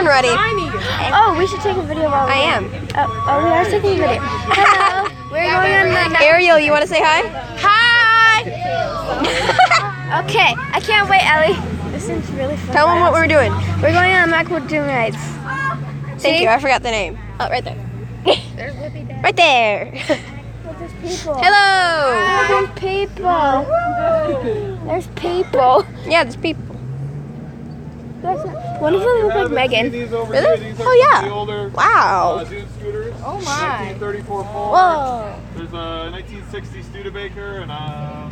born ready. Oh, we should take a video while I am. Oh, we are taking a video. Hello. We're going on the... Ariel, you want to say hi? Hi! Okay, I can't wait, Ellie. This is really fun. Tell them what we're doing. We're going on Macwood Doom rides. Thank you, I forgot the name. Oh, right there. There's Whippy Dad. Right there. There's people. Hello. There's people. There's people. Yeah, there's people. One of them looks like Megan. Really? Oh, yeah. Wow. Dune scooters. Oh, my. 1934 Ford. Whoa. There's a 1960 Studebaker and a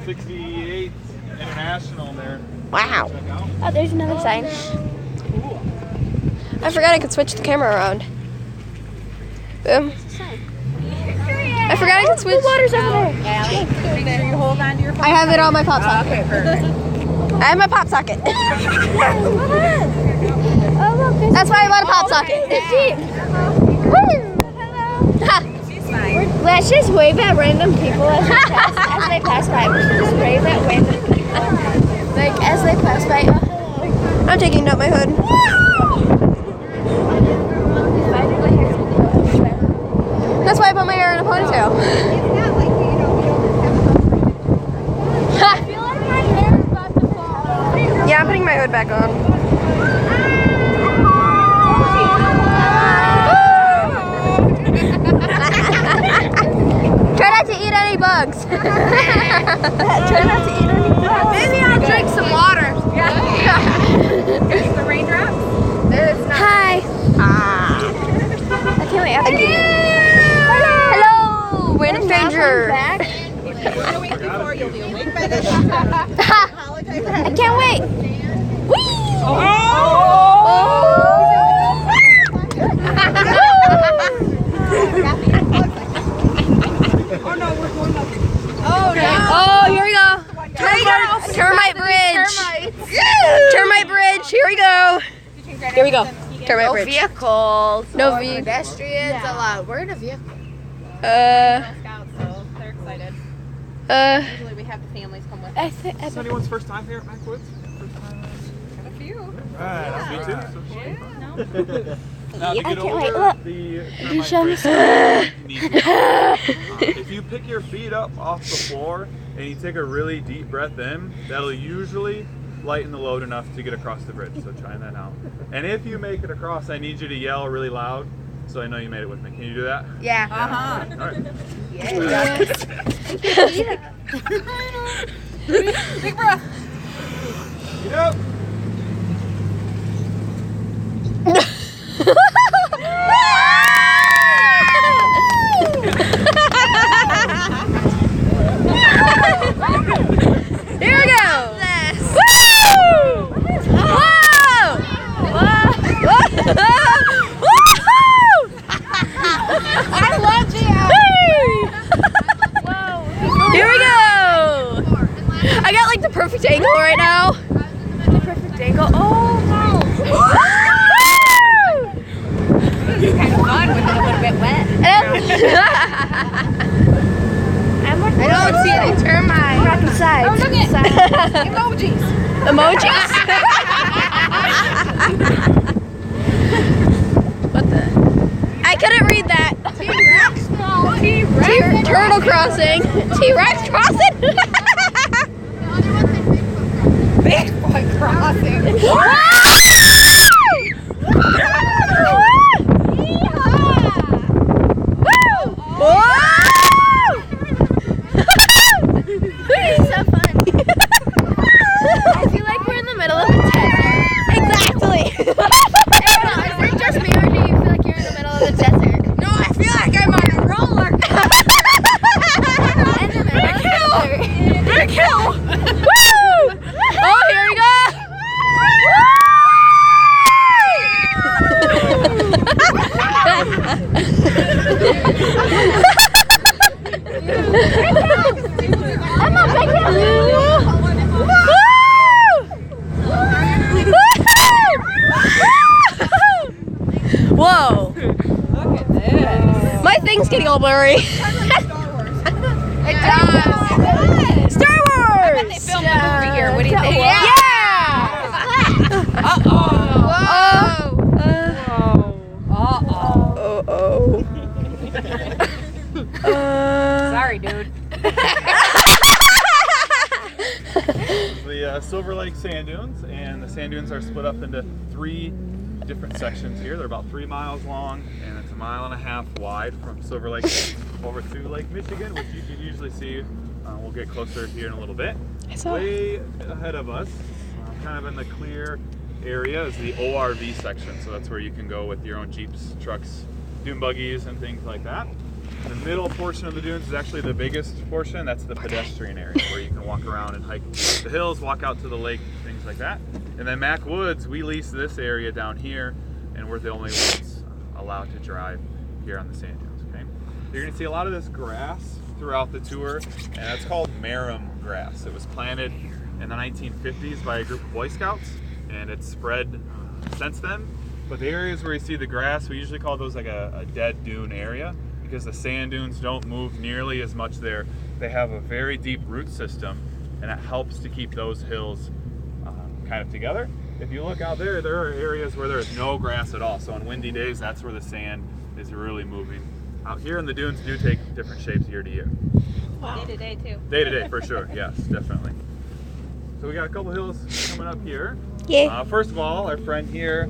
68 International in there. Wow. Check out. Oh, there's another sign. I forgot I could switch the camera around. Boom. I forgot I could switch. The water's over there. Make sure you hold on to your phone. I have it on my pop socket. Okay, perfect. I have my pop socket. Oh, look. That's why I bought a pop socket. Let's just wave at random people as they pass by. We should just wave at random people. Like, as they pass by. Oh, hello. I'm taking out my hood. That's why I put my hair in a ponytail. Yeah, I'm putting my hood back on. Try not to eat any bugs. Try not to eat any bugs. Maybe I'll drink some water. There's the raindrops. Hi. I can't wait. Hello, random stranger. Back. If you want to wait before, you'll be awake by then. I can't wait. Oh, here we go. Termite bridge. Termite bridge. Here we go. Here we go. Termite bridge. Vehicles. No or ve- pedestrians allowed. We're in a vehicle. Scouts, so they're excited. Usually we have the families come with us. I think. Is this anyone's first time here at Macwoods? First time? Got a few. Me too. Now, to I get can't over wait. Look. the You show me termite bridge, you need to- if you pick your feet up off the floor and you take a really deep breath in, that'll usually lighten the load enough to get across the bridge. So try that out. And if you make it across, I need you to yell really loud so I know you made it with me. Can you do that? Yeah. Uh-huh. All right. Big breath. Get up. Here we go. Woo! Whoa! I love you. Here we go. I got like the perfect angle right now. Perfect angle. Oh no. It's kind of fun when it's a little bit wet. I don't see any termites. Rock inside. Oh, look it. Emojis. Emojis? What the? I couldn't read that. T-Rex. No. T-Rex. Turtle crossing. T-Rex crossing? Bigfoot crossing. It's so fun. I feel like we're in the middle of a desert. Exactly. Is it just me or do you feel like you're in the middle of the desert? No, I feel like I'm on a roller. In the middle of the desert. Big hill. Woo! Oh, here we go. I'm not big Whoa. Look at this. My thing's getting all blurry. It does. Star Wars. They filmed a movie here. What do you think? Yeah. Uh-oh. Oh. sand dunes are split up into 3 different sections here. They're about 3 miles long, and it's 1.5 miles wide from Silver Lake over to Lake Michigan, which you can usually see. We'll get closer here in a little bit. Way ahead of us, kind of in the clear area, is the ORV section. So that's where you can go with your own Jeeps, trucks, dune buggies, and things like that. The middle portion of the dunes is actually the biggest portion. That's the pedestrian area where you can walk around and hike the hills, walk out to the lake, things like that. And then Mac Woods, we lease this area down here, and we're the only ones allowed to drive here on the sand dunes. Okay, you're going to see a lot of this grass throughout the tour, and that's called Marram grass. It was planted in the 1950s by a group of Boy Scouts, and it's spread since then. But the areas where you see the grass, we usually call those like a dead dune area, because the sand dunes don't move nearly as much there. They have a very deep root system, and it helps to keep those hills kind of together. If you look out there, there are areas where there's no grass at all. So on windy days, that's where the sand is really moving. Out here, and the dunes do take different shapes year to year. Wow. Day to day too. Day to day, for sure. Yes, definitely. So we got a couple hills coming up here. Yeah. First of all, our friend here.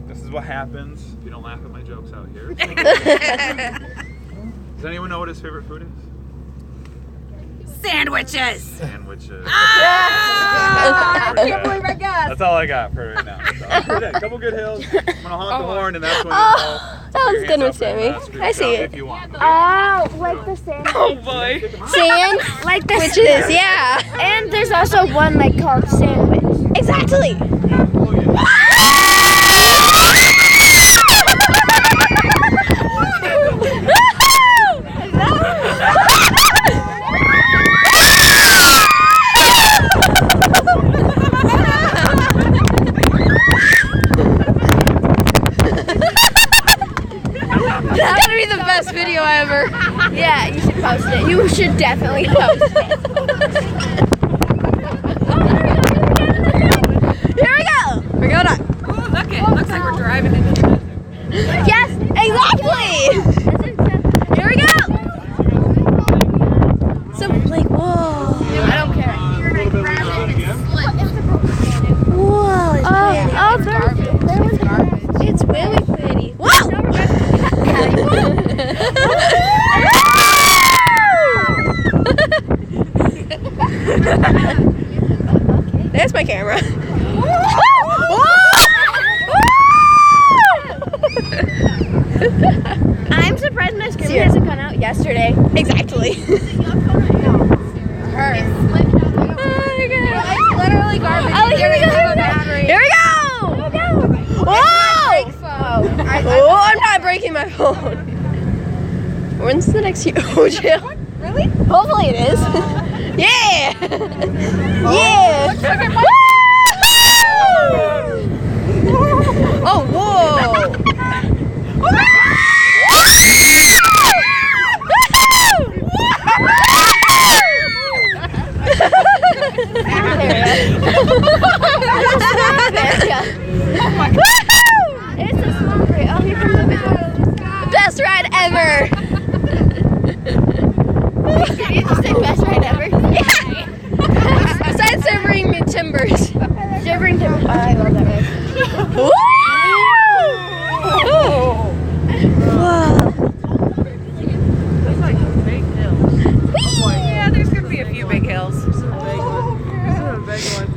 This is what happens if you don't laugh at my jokes out here. Does anyone know what his favorite food is? Sandwiches. Sandwiches. I can't believe I guessed. That's all I got for right now. So, a couple good hills. I'm gonna honk the horn, and that's when That was good one, Sammy. I see it. If you want. Oh, like the sand. Oh boy. Sand? Like the Witches, yeah. And there's also one like called sandwich. Exactly. That's gonna be the best video ever. Yeah, you should post it. You should definitely post it. Here we go. We're going up. Ooh, look it. Looks like we're driving into the desert. Yes, exactly. Here we go. So like, whoa. I don't care. Whoa. It's really pretty. Whoa. There's my camera. I'm surprised my screen hasn't come out yesterday. Exactly. Literally garbage. Oh, here we go. Here we go. Whoa! Oh, I'm not breaking my phone. When's the next huge hill? Really? Hopefully it is. Yeah! Yeah! Oh, whoa! It's a small tree. Oh, here comes the big one. Best ride ever! Did you just say best ride ever? Yeah! Besides Shivering Timbers. Shivering Timbers. Oh, I love that ride. Woo! There's like big hills. Yeah, there's gonna be a few big hills. This is a big one. This is a big one.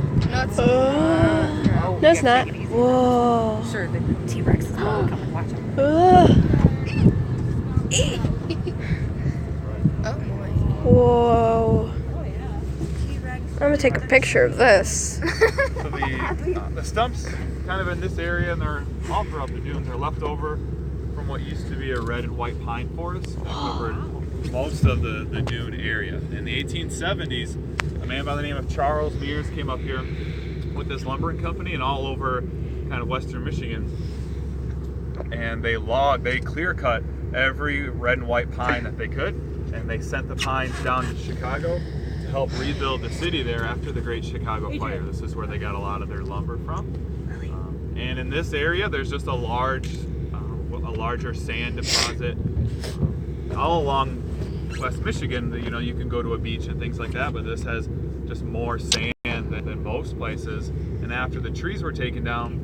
No, it's not. Whoa. Sure, the T-Rex is gonna come and watch them. Whoa. I'm gonna take a picture of this. So the stumps kind of in this area, and they're all throughout the dunes, are left over from what used to be a red and white pine forest that covered most of the dune area. In the 1870s, a man by the name of Charles Mears came up here with this lumbering company and all over kind of western Michigan, and they clear cut every red and white pine that they could, and they sent the pines down to Chicago to help rebuild the city there after the Great Chicago Fire. This is where they got a lot of their lumber from. And in this area, there's just a larger sand deposit all along West Michigan. You know, you can go to a beach and things like that, but this has just more sand than most places. And after the trees were taken down,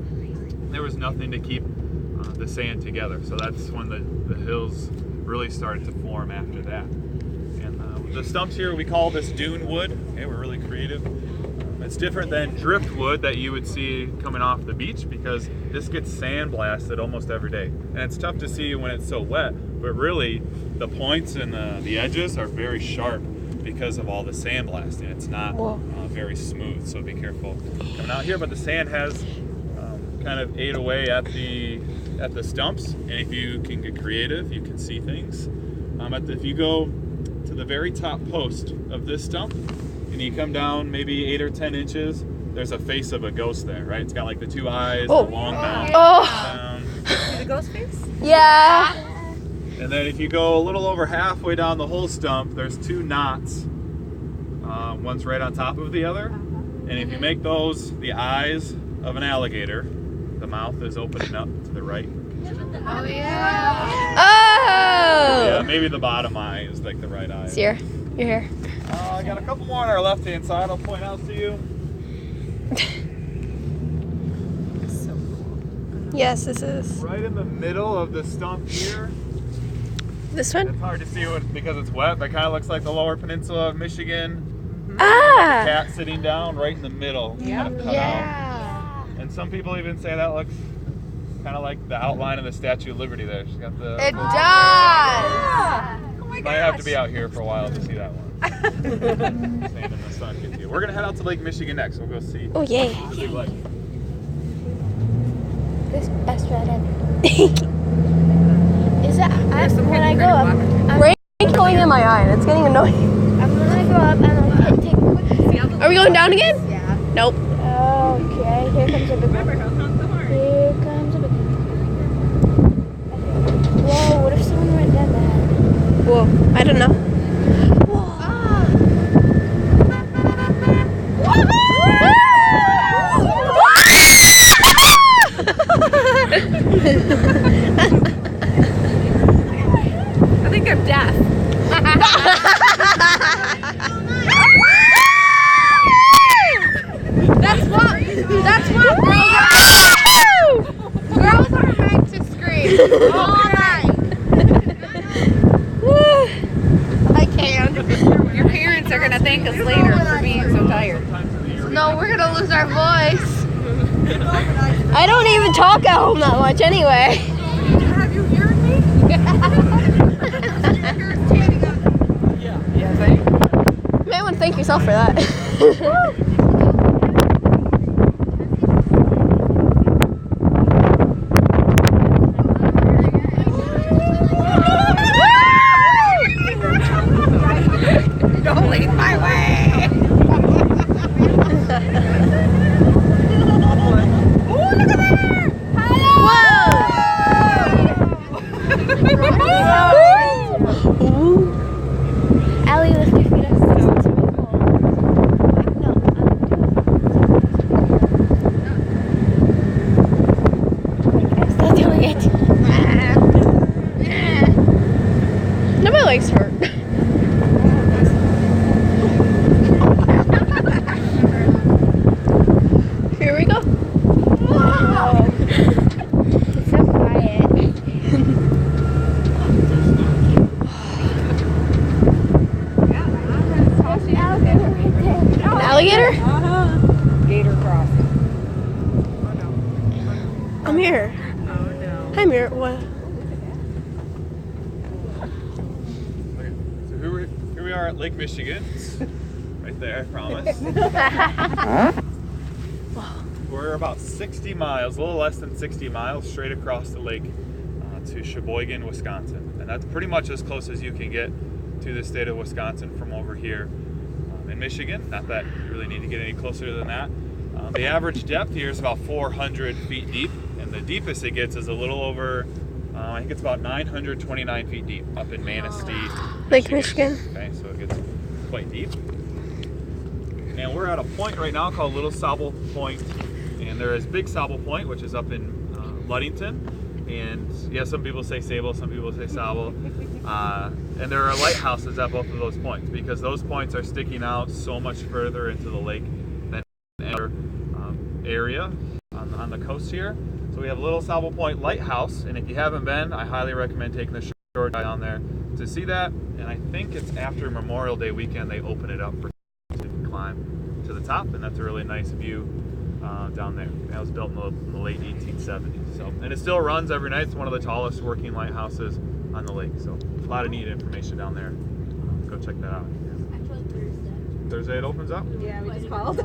there was nothing to keep the sand together. So that's when the hills really started to form after that. And the stumps here, we call this dune wood. Okay, we're really creative. It's different than driftwood that you would see coming off the beach because this gets sandblasted almost every day. And it's tough to see when it's so wet, but really the points and the edges are very sharp because of all the sandblasting. It's not very smooth, so be careful coming out here. But the sand has kind of ate away at the stumps, and if you can get creative, you can see things. If you go to the very top post of this stump, and you come down maybe 8 or 10 inches, there's a face of a ghost there, right? It's got like the 2 eyes, the long mouth. Down. See the ghost face? Yeah. And then if you go a little over halfway down the whole stump, there's 2 knots. One's right on top of the other. And if you make those the eyes of an alligator, the mouth is opening up to the right. Oh, yeah. Oh. Yeah, maybe the bottom eye is like the right eye. It's here. You're here. I got a couple more on our left-hand side I'll point out to you. Yes, this is. Right in the middle of the stump here. This one? It's hard to see because it's wet, but it kind of looks like the lower peninsula of Michigan. Ah. Cat sitting down right in the middle. Yeah. Kind of cut out. And some people even say that looks kind of like the outline of the Statue of Liberty there. She's got the... It does. Oh my Might gosh. have to be out here for a while to see that one. Staying in the sun gets you. We're gonna head out to Lake Michigan next. We'll go see Oh, yay. the big lake. This best friend ever. Is that when I kind go of up? I'm, Rain's going in my eye and it's getting annoying. I'm gonna go up and I'll take. Are we going down again? Yeah. Nope. Okay, here comes a big one. Here comes a big one. Whoa, what if someone went down that? Whoa. I don't know. I think I'm deaf. That's what girls are meant to scream all night. I can't. Your parents are gonna thank us later for being so tired. No, we're gonna lose our voice. I don't even talk at home that much anyway. Have you heard me? Yes, I. You might want to thank yourself for that. Don't leave my way. Allie, lift your feet up. I'm still doing it. No, my legs hurt. Here we go. It's so quiet. An alligator? Gator crossing. I'm here. Oh no. I'm here. What? So here we are at Lake Michigan. Right there, I promise. We're about 60 miles, a little less than 60 miles straight across the lake to Sheboygan, Wisconsin. And that's pretty much as close as you can get to the state of Wisconsin from over here in Michigan. Not that you really need to get any closer than that. The average depth here is about 400 feet deep, and the deepest it gets is a little over, I think it's about 929 feet deep up in Manistee, Lake Michigan. Okay, so it gets quite deep. And we're at a point right now called Little Sauble Point. And there is Big Sauble Point, which is up in Ludington. And yeah, some people say Sable, some people say Sauble. And there are lighthouses at both of those points because those points are sticking out so much further into the lake smaller area on the coast here. So we have Little Salvo Point Lighthouse, and if you haven't been, I highly recommend taking the shore dive down there to see that. And I think it's after Memorial Day weekend they open it up for you to climb to the top, and that's a really nice view down there. That was built in the late 1870s. So, and it still runs every night. It's one of the tallest working lighthouses on the lake. So a lot of neat information down there. Go check that out. Thursday it opens up? Yeah, we just called.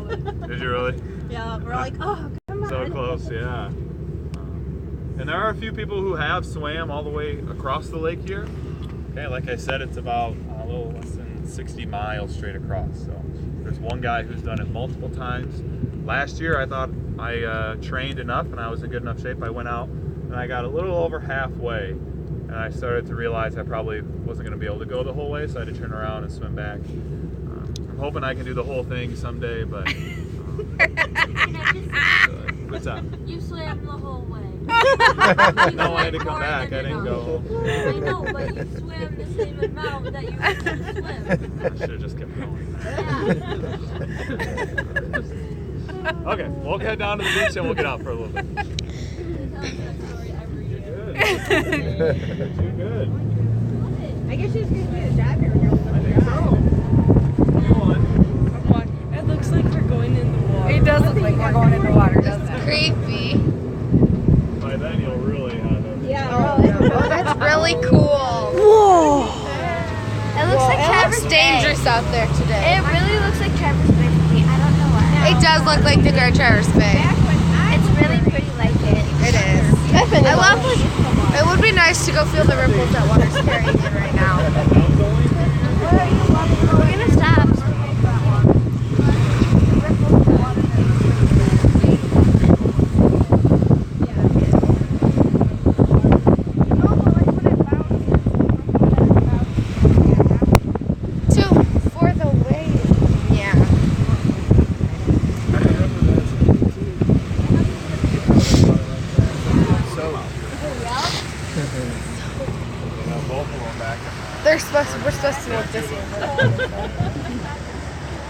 Did you really? Yeah, we're like, oh, come on. So close, yeah. And there are a few people who have swam all the way across the lake here. Okay, like I said, it's about a little less than 60 miles straight across. So there's one guy who's done it multiple times. Last year I thought I trained enough and I was in good enough shape. I went out and I got a little over halfway, and I started to realize I probably wasn't going to be able to go the whole way, so I had to turn around and swim back. I'm hoping I can do the whole thing someday, but what's up? You swam the whole way. No, I had to come back. I didn't go. I know, but you swam the same amount that you used to swim. I should have just kept going. Okay, we'll head down to the beach and we'll get out for a little bit. You're good. I guess she's going to do the job here. I think so. Come on. It looks like we're going in the water. It does look like we're going in the water, doesn't it? Creepy. By then you'll really have it. Yeah. Oh, that's really cool. Whoa. It looks like Traverse Bay. Dangerous out there today. It really looks like Traverse Bay to me. I don't know why. It does look like the Great Traverse Bay. It's really pretty like it. It is. Definitely. I love it. It would be nice to go feel the ripples that water's carrying in right now. We're gonna stop. For the wave. Yeah. We're supposed to make this one.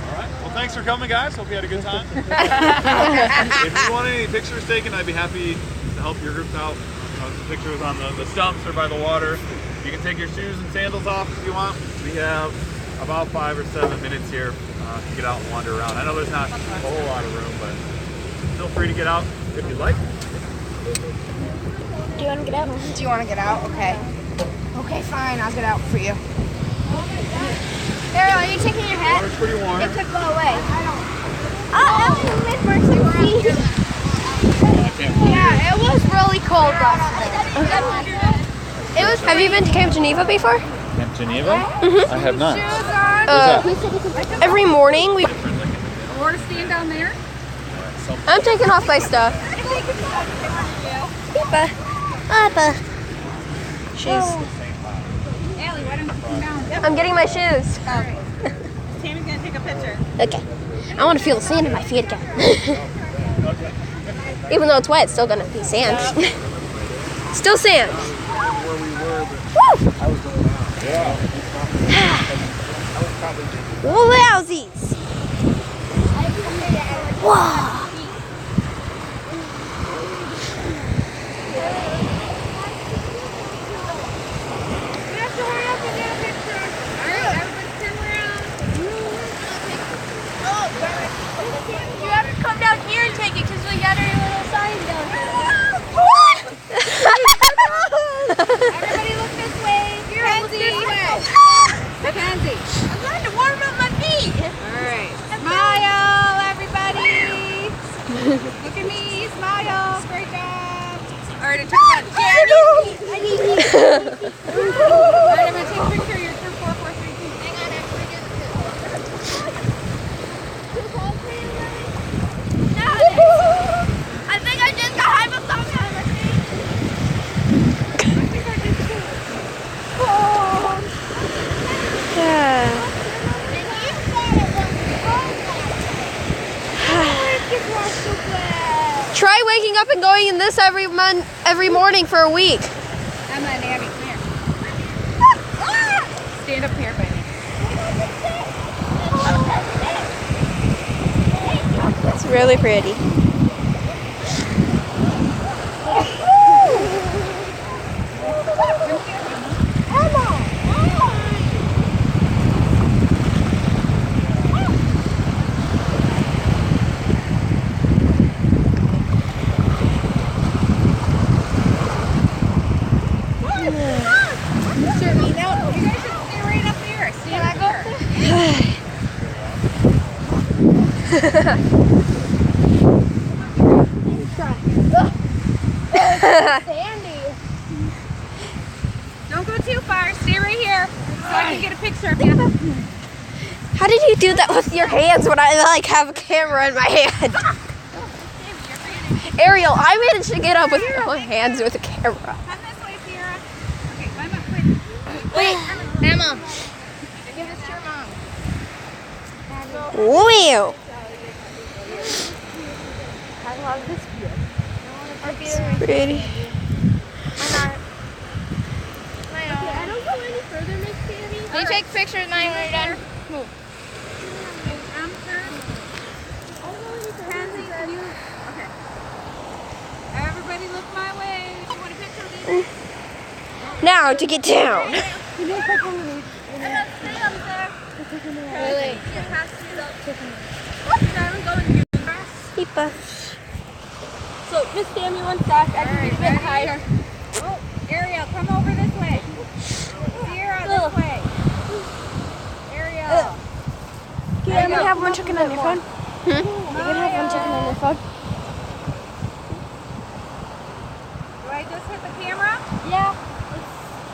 Alright, well thanks for coming guys, hope you had a good time. If you want any pictures taken, I'd be happy to help your groups out. Some pictures on the stumps or by the water. You can take your shoes and sandals off if you want. We have about 5 or 7 minutes here to get out and wander around. I know there's not a whole lot of room, but feel free to get out if you'd like. Do you want to get out? Do you want to get out? Okay. Okay, fine. I'll get out for you. Ariel, are you taking your hat? Water's pretty warm. It could blow away. Oh, Ellie, make more sexy. Yeah, it was really cold last night. It was. Have you been to Camp Geneva before? Camp Geneva? I have not. Every morning we. Or to stand down there? I'm taking off my stuff. Pippa. Pippa. Shoes. Allie, why don't you come down? I'm getting my shoes. Tammy's going to take a picture. Okay. I want to feel the sand in my feet again. Even though it's wet, it's still gonna be sand. Still sand. Woo! Wowsies! Whoa! You have to come down here and take it because we got our little sign down here. Everybody look this way. Mackenzie. Mackenzie. I'm trying to warm up my feet. All right. Smile, everybody. Look at me. Smile. Great job. All right, I took that. I need these. All right, I'm going to take a picture of your crew 4432. Hang on, I'm going to get I think I just got hypothermia on my feet. I think I did too. Yeah. Try waking up and going in this every morning for a week. I'm not Abby. Come here. Stand up here, baby. That's really pretty. Sandy. Don't go too far. Stay right here so I can get a picture of you. How did you do that with your hands when I like have a camera in my hand? Ariel, I managed to get up with my hands with a camera. Come this way, Sierra. Okay, climb up quick. Wait, Emma. Give this to your mom. Wow. I love this view. Pretty. I don't go any further, Miss Sandy. Can you take pictures of mine when you're done? Okay. Everybody look my way. You want a picture of me? Now to get down. Really? Keep us. So, Miss Sammy, one sec. I can get a bit higher. Oh, Ariel, come over this way. Sierra, this way. Ariel. Can you have one chicken on your phone? You can have one chicken on your phone? Do I just hit the camera? Yeah.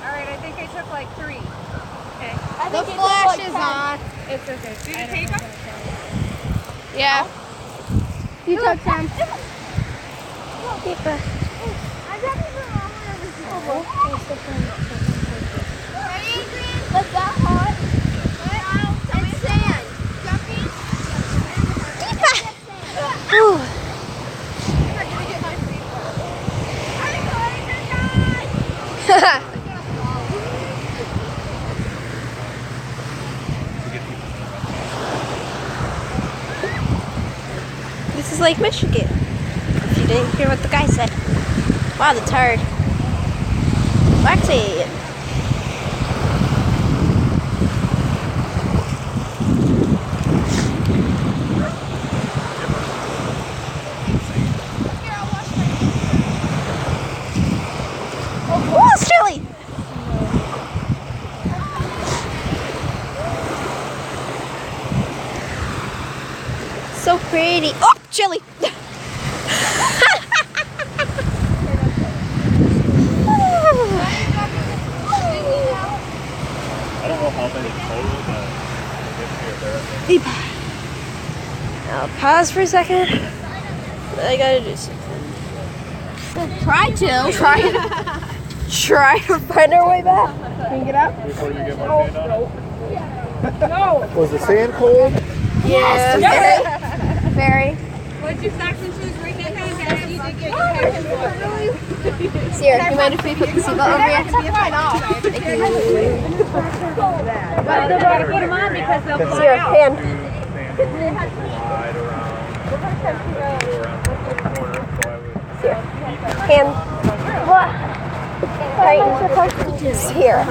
All right, I think I took like 3. Okay. The flash is on. It's okay. Did you take them? Yeah. You took some. Keep us. What's that hot? It's sand. Whew. This is Lake Michigan. If you didn't hear what the guy said. Wow, that's hard. Waxy. Oh, it's chilly. So pretty. Oh, chilly. I don't know how many total, but I guess here, I'll pause for a second. I gotta do something. Try to find our way back. Can you get up? before you get my hand on it. Was the sand cold? Yes. Very. Put your socks and shoes right back on, guys. You did get your picture. Sierra, do you mind if we put the seatbelt over here? Thank you. But they gotta put them on because they'll fly Sierra, out. hand. Slide around. Sierra, hand. What? Tighten. Sierra.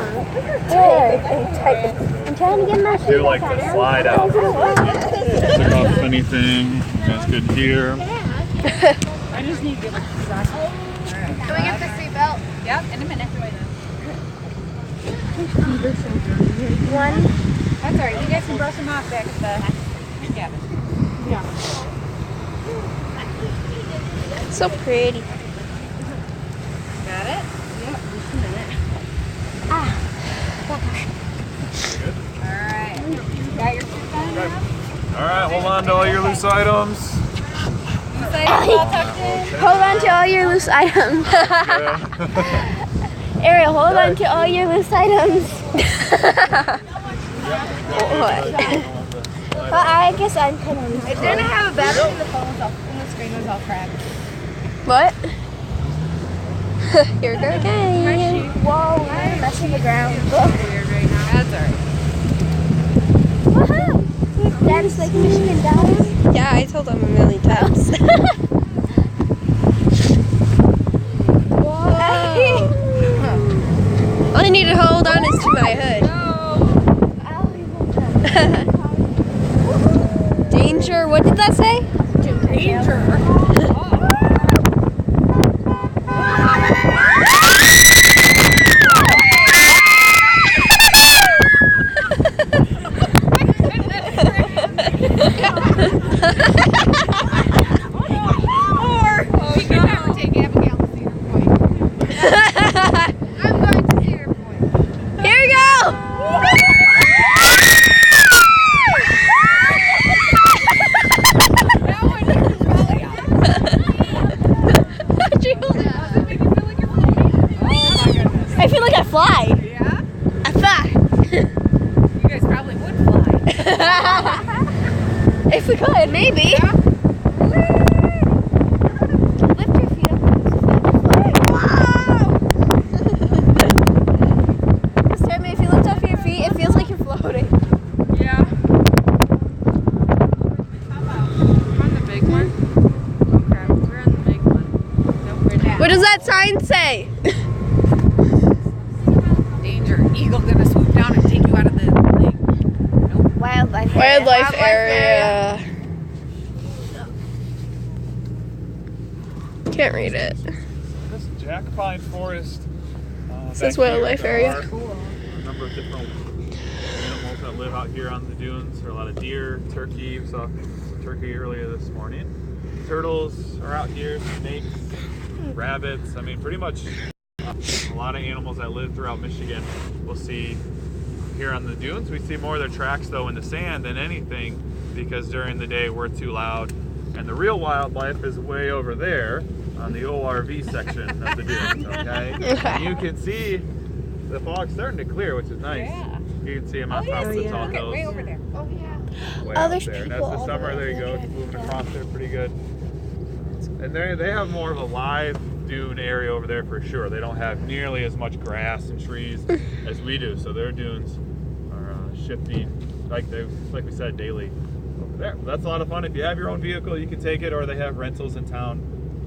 Tighten. I'm trying to get my Do like the slide out. Took off anything. You guys good here. I just need to get my socks. Can we get the seatbelt? Yep, in a minute. One. That's all right. You guys can brush them off back at the cabin. So pretty. Got it? Yep, just a minute. All right. Got your shoes on now? All right, hold on to all your loose items. You say it's all tucked in? Hold on to all your loose items. Ariel, hold on to all your loose items. What? Well, I guess I'm kind of loose. It didn't have a battery and the phone was all, and the screen was all cracked. What? Here we go again. Whoa, I'm messing the ground. Weird right now. That's all right. Woohoo! That is like Michigan Dallas. Yeah, I told them a million times. All I need to hold on is to my hood. Danger. What did that say? Danger. Here we go! I feel like I fly. Yeah? I fly. You guys probably would fly. If we could, maybe. Lift your feet up. Wow! Sammy, if you lift up your feet, it feels like you're floating. Yeah. I'm on the big one. Oh crap, we're on the big one. No, we're not. What does that sign say? Danger. Eagle gonna swoop down and take you out of the lake. Nope. Wildlife area. Can't read it. This Jack Pine Forest. Says back here, wildlife there area. are a number of different animals that live out here on the dunes. There are a lot of deer, turkey. We saw some turkey earlier this morning. Turtles are out here, snakes, rabbits. I mean, pretty much a lot of animals that live throughout Michigan we'll see here on the dunes. We see more of their tracks though in the sand than anything because during the day we're too loud. And the real wildlife is way over there on the ORV section of the dunes, okay? And you can see the fog's starting to clear, which is nice. Yeah. You can see them on top of the tall hills. Way over there. Oh, yeah. Way Oh, out there's there. And people that's all the summer. the There way you go. over It's moving there. across there pretty good. And they have more of a live dune area over there for sure. They don't have nearly as much grass and trees as we do. So their dunes are shifting, like we said, daily over there. But that's a lot of fun. If you have your own vehicle, you can take it, or they have rentals in town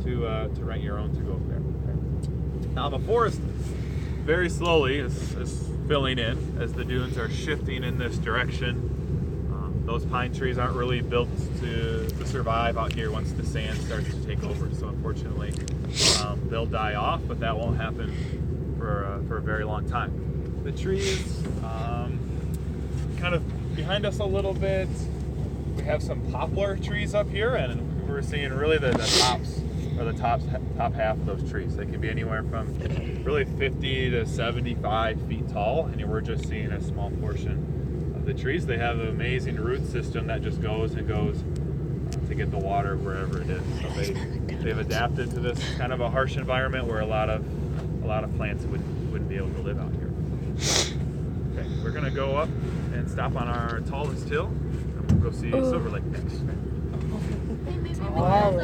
to rent your own to go over there. Okay. Now the forest very slowly is filling in as the dunes are shifting in this direction. Those pine trees aren't really built to survive out here once the sand starts to take over. So unfortunately, they'll die off, but that won't happen for a very long time. The trees, kind of behind us a little bit, we have some poplar trees up here, and we're seeing really the tops or the top half of those trees. They can be anywhere from really 50 to 75 feet tall, and we're just seeing a small portion of the trees. They have an amazing root system that just goes and goes to get the water wherever it is. So they've adapted to this kind of a harsh environment where a lot of plants wouldn't be able to live out here. Okay, we're gonna go up and stop on our tallest hill, and we'll go see Silver Lake next.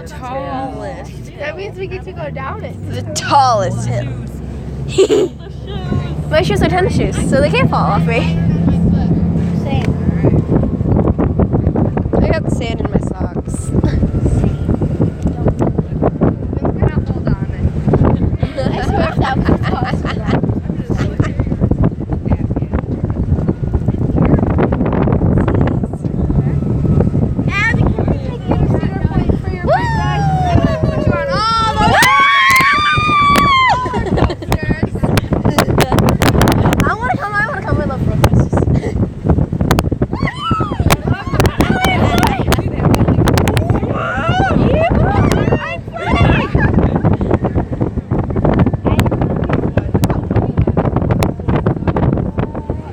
Tallest. That means we get to go down it. The tallest hill. My shoes are tennis shoes, so they can't fall off me. Same. I got the sand in my socks. Hold on. I swear if that was awesome. Abby, can we take you to Cedar Point for your big bag? And then put you on all those stairs? I want to come. I love roller coasters.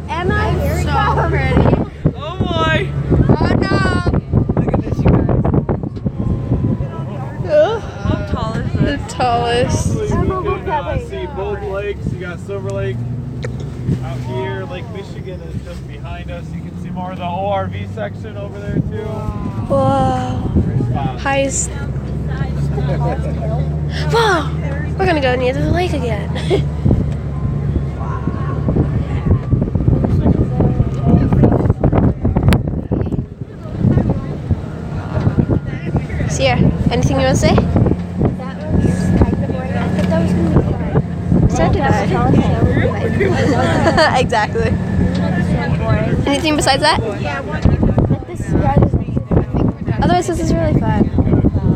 Emma, you're so pretty. Oh boy. Oh no. Look at this, you guys. How tall is The this? tallest. We can see both lakes. You got Silver Lake out here. Lake Michigan is just behind us. You can see more of the ORV section over there too. Whoa. Great spot. Highest. Whoa. We're gonna go near the lake again. Anything you want to say? That was kind of boring. I thought that was going to be fun. So did I. Exactly. Boring. Anything besides that? But this ride is Otherwise, this is really fun.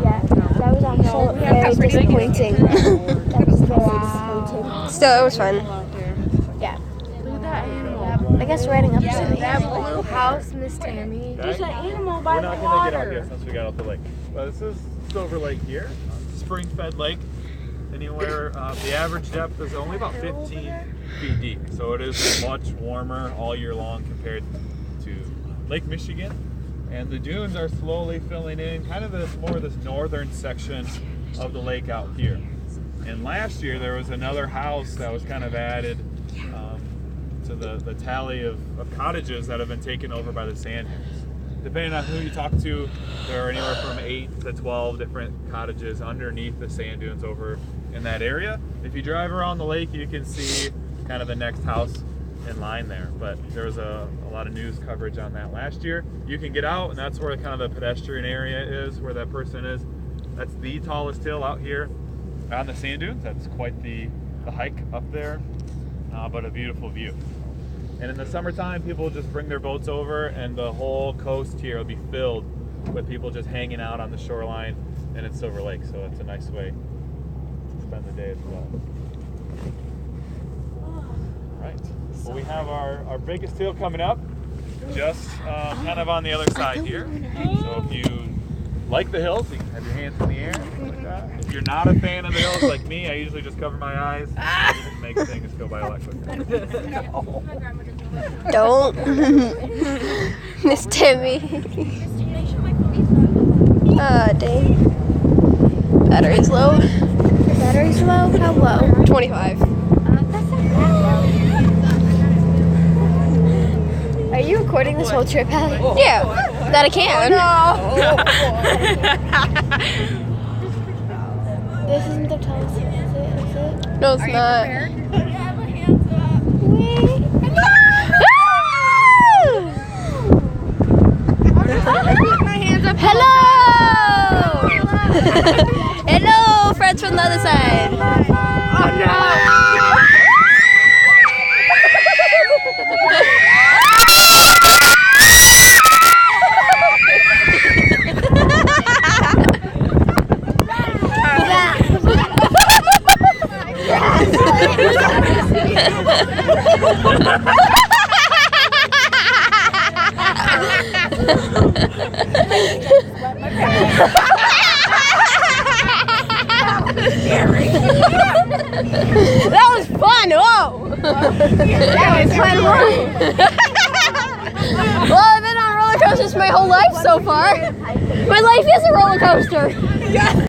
yeah, that was actually very disappointing. That was very disappointing. Still, it was fun. Yeah. Look at that animal. I guess riding up to That blue house, Miss Tammy. There's an animal We're not gonna get out here since we got out the lake. Well, this is Silver Lake here, spring-fed lake. Anywhere, the average depth is only about 15 feet deep, so it is much warmer all year long compared to Lake Michigan. And the dunes are slowly filling in, kind of this northern section of the lake out here. And last year there was another house that was kind of added to the tally of cottages that have been taken over by the sand dunes. Depending on who you talk to, there are anywhere from 8 to 12 different cottages underneath the sand dunes over in that area. If you drive around the lake, you can see kind of the next house in line there. But there was a lot of news coverage on that last year. You can get out, and that's where kind of the pedestrian area is, where that person is. That's the tallest hill out here on the sand dunes. That's quite the hike up there, but a beautiful view. And in the summertime, people just bring their boats over, and the whole coast here will be filled with people just hanging out on the shoreline and in Silver Lake. So it's a nice way to spend the day as well. All right. Well, we have our biggest hill coming up, just kind of on the other side here. So if you like the hills, you can have your hands in the air like that. If you're not a fan of the hills like me, I usually just cover my eyes. It just makes things go by a lot quicker. Don't. Miss Timmy. Dang. Battery's low. Battery's low? How low? 25. Are you recording this whole trip, Allie? Yeah, that I can. This isn't the tallest hill, is it? No, it's not. Hello! Hello, friends from the other side. Oh no! That was fun! Whoa! That was fun. Well, I've been on roller coasters my whole life so far. My life is a roller coaster.